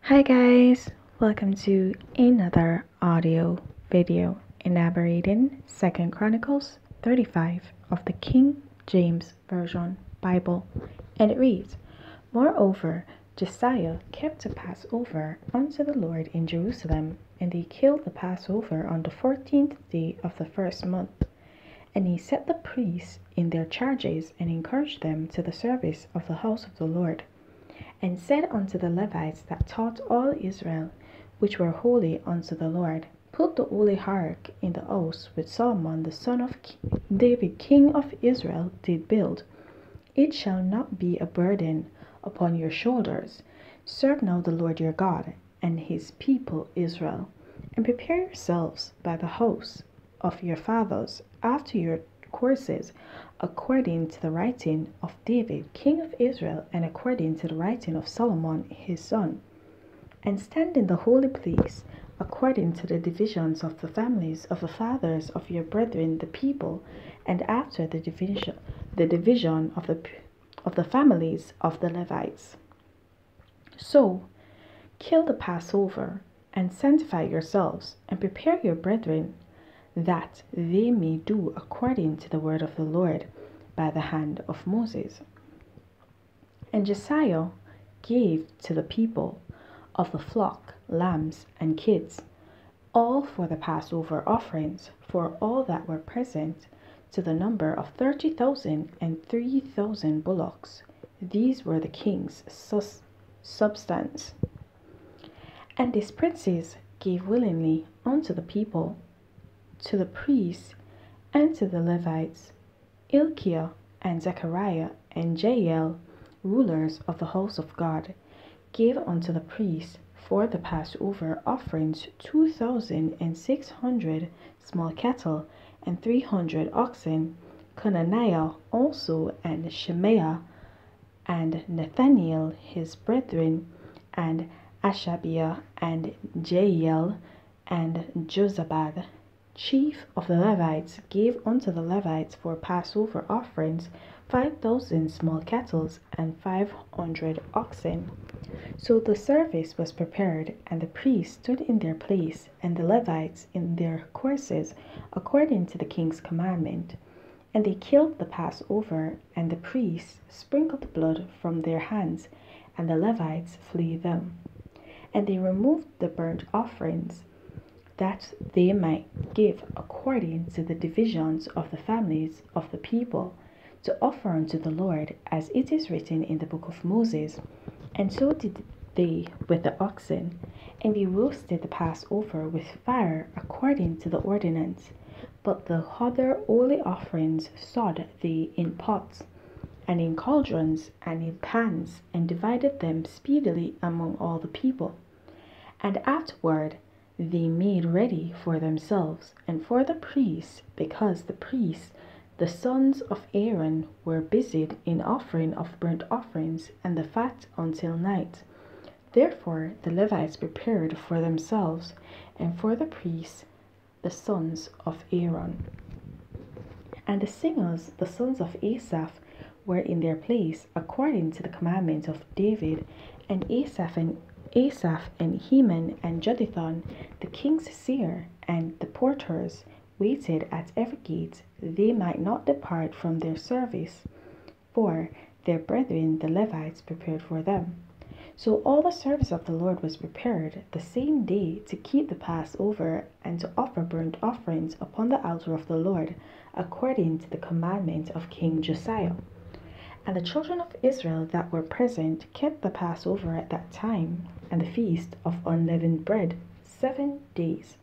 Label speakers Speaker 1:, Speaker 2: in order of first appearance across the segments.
Speaker 1: Hi guys, welcome to another audio video elaborating 2nd Chronicles 35 of the King James Version Bible, and it reads, Moreover, Josiah kept a Passover unto the Lord in Jerusalem, and he killed the Passover on the 14th day of the first month. And he set the priests in their charges, and encouraged them to the service of the house of the Lord. And said unto the Levites that taught all Israel, which were holy unto the Lord, Put the holy ark in the house which Solomon the son of David king of Israel did build. It shall not be a burden upon your shoulders. Serve now the Lord your God and his people Israel, and prepare yourselves by the house of your fathers after your courses, according to the writing of David king of Israel, and according to the writing of Solomon his son. And stand in the holy place, according to the divisions of the families of the fathers of your brethren the people, and after the division of the families of the Levites. So kill the Passover, and sanctify yourselves, and prepare your brethren, that they may do according to the word of the Lord by the hand of Moses. And Josiah gave to the people of the flock lambs and kids, all for the Passover offerings, for all that were present, to the number of 30,000 and 3,000 bullocks. These were the king's substance. And these princes gave willingly unto the people, to the priests, and to the Levites, Hilkiah and Zechariah and Jael, rulers of the house of God, gave unto the priests for the Passover offerings 2,600 small cattle and 300 oxen. Conaniah also, and Shemaiah, and Nathaniel his brethren, and Ashabiah, and Jael, and Jozabad, chief of the Levites, gave unto the Levites for Passover offerings 5,000 small cattle and 500 oxen. So the service was prepared, and the priests stood in their place, and the Levites in their courses, according to the king's commandment. And they killed the Passover, and the priests sprinkled the blood from their hands, and the Levites flee them. And they removed the burnt offerings, that they might give according to the divisions of the families of the people, to offer unto the Lord, as it is written in the book of Moses. And so did they with the oxen, and they roasted the Passover with fire according to the ordinance. But the other holy offerings sod they in pots, and in cauldrons, and in pans, and divided them speedily among all the people. And afterward they made ready for themselves and for the priests, because the priests, the sons of Aaron, were busied in offering of burnt offerings and the fat until night. Therefore the Levites prepared for themselves and for the priests, the sons of Aaron. And the singers, the sons of Asaph, were in their place, according to the commandment of David. And Asaph and Heman and Jeduthun, the king's seer, and the porters, waited at every gate, they might not depart from their service, for their brethren the Levites prepared for them. So all the service of the Lord was prepared the same day to keep the Passover, and to offer burnt offerings upon the altar of the Lord, according to the commandment of King Josiah. And the children of Israel that were present kept the Passover at that time, and the feast of unleavened bread 7 days.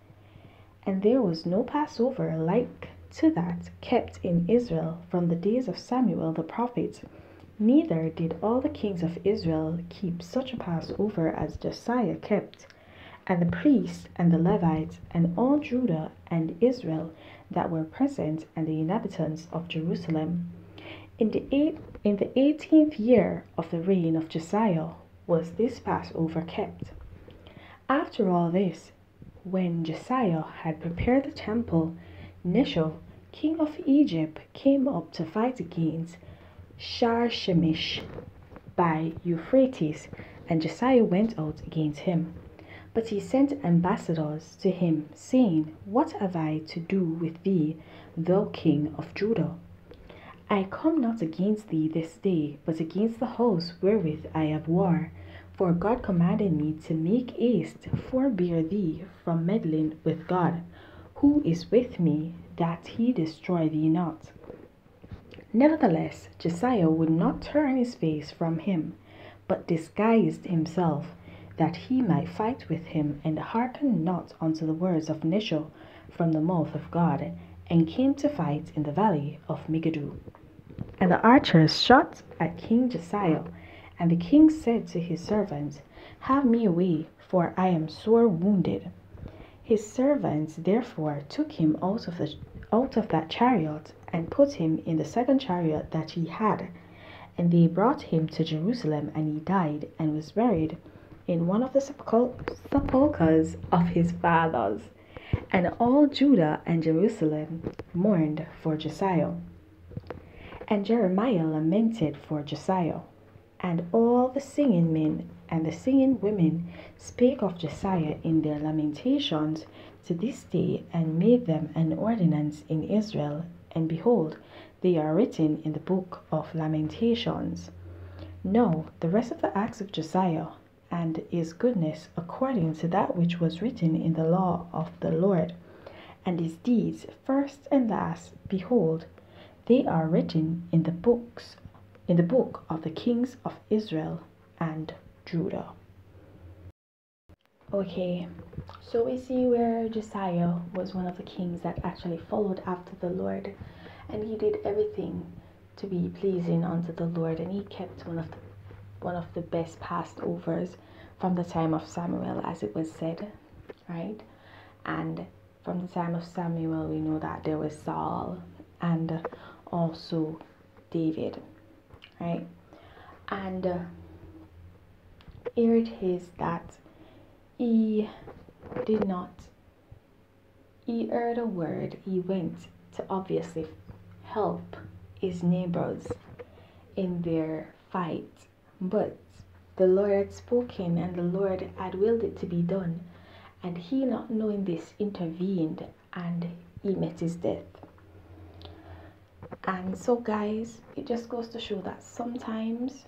Speaker 1: And there was no Passover like to that kept in Israel from the days of Samuel the prophet, neither did all the kings of Israel keep such a Passover as Josiah kept. And the priests and the Levites and all Judah and Israel that were present, and the inhabitants of Jerusalem. In the 18th year of the reign of Josiah was this Passover kept. After all this, when Josiah had prepared the temple, Necho, king of Egypt, came up to fight against Sharshemish by Euphrates, and Josiah went out against him. But he sent ambassadors to him, saying, What have I to do with thee, thou king of Judah? I come not against thee this day, but against the house wherewith I have war. For God commanded me to make haste, forbear thee from meddling with God, who is with me, that he destroy thee not. Nevertheless, Josiah would not turn his face from him, but disguised himself, that he might fight with him, and hearkened not unto the words of Necho from the mouth of God, and came to fight in the valley of Megiddo. And the archers shot at King Josiah, and the king said to his servants, Have me away, for I am sore wounded. His servants therefore took him out of that chariot, and put him in the second chariot that he had. And they brought him to Jerusalem, and he died, and was buried in one of the sepulchres of his fathers. And all Judah and Jerusalem mourned for Josiah. And Jeremiah lamented for Josiah. And all the singing men and the singing women spake of Josiah in their lamentations to this day, and made them an ordinance in Israel. And behold, they are written in the book of Lamentations. Now the rest of the acts of Josiah, and his goodness, according to that which was written in the law of the Lord, and his deeds, first and last, behold, they are written in the book of the kings of Israel and Judah. Okay, so we see where Josiah was one of the kings that actually followed after the Lord, and he did everything to be pleasing unto the Lord, and he kept one of the best Passovers from the time of Samuel, as it was said, right? And from the time of Samuel, we know that there was Saul and also David, right? And here it is that he heard a word, he went to obviously help his neighbors in their fight, but the Lord had spoken and the Lord had willed it to be done, and he, not knowing this, intervened and he met his death. And so guys, it just goes to show that sometimes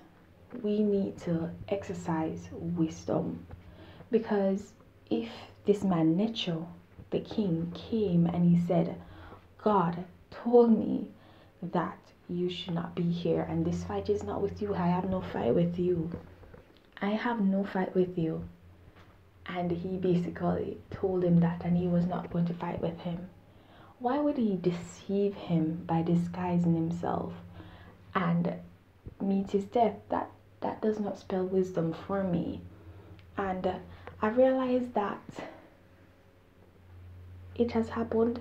Speaker 1: we need to exercise wisdom, because if this man Necho, the king, came and he said, God told me that you should not be here, and this fight is not with you, I have no fight with you, I have no fight with you, and he basically told him that, and he was not going to fight with him, why would he deceive him by disguising himself and meet his death? That does not spell wisdom for me. And I realized that it has happened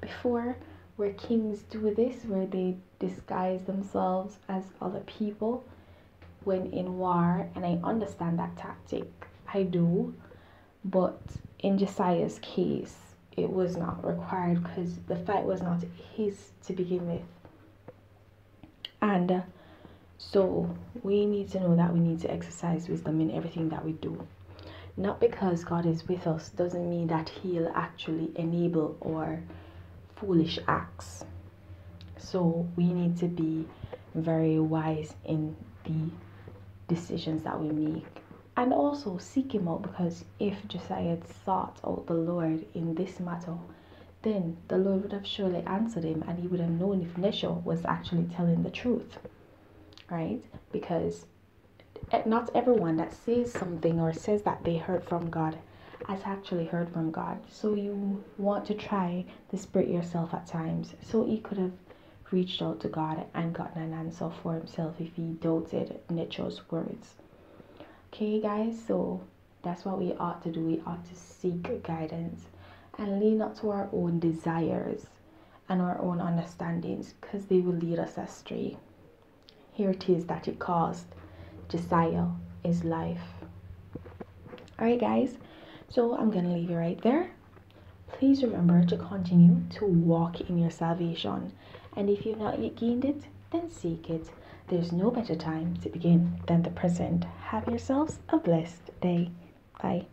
Speaker 1: before, where kings do this, where they disguise themselves as other people when in war, and I understand that tactic, I do, but in Josiah's case it was not required, because the fight was not his to begin with. And so we need to know that we need to exercise wisdom in everything that we do. Not because God is with us doesn't mean that he'll actually enable our foolish acts. So we need to be very wise in the decisions that we make, and also seek him out, because if Josiah had sought out the Lord in this matter, then the Lord would have surely answered him, and he would have known if Necho was actually telling the truth, right? Because not everyone that says something or says that they heard from God has actually heard from God. So you want to try the spirit yourself at times. So he could have reached out to God and gotten an answer for himself if he doubted Necho's words. Okay guys, so that's what we ought to do. We ought to seek guidance and lean not to our own desires and our own understandings, because they will lead us astray. Here it is that it cost Josiah his life. Alright guys, so I'm gonna leave you right there. Please remember to continue to walk in your salvation, and if you've not yet gained it, then seek it. There's no better time to begin than the present. Have yourselves a blessed day. Bye.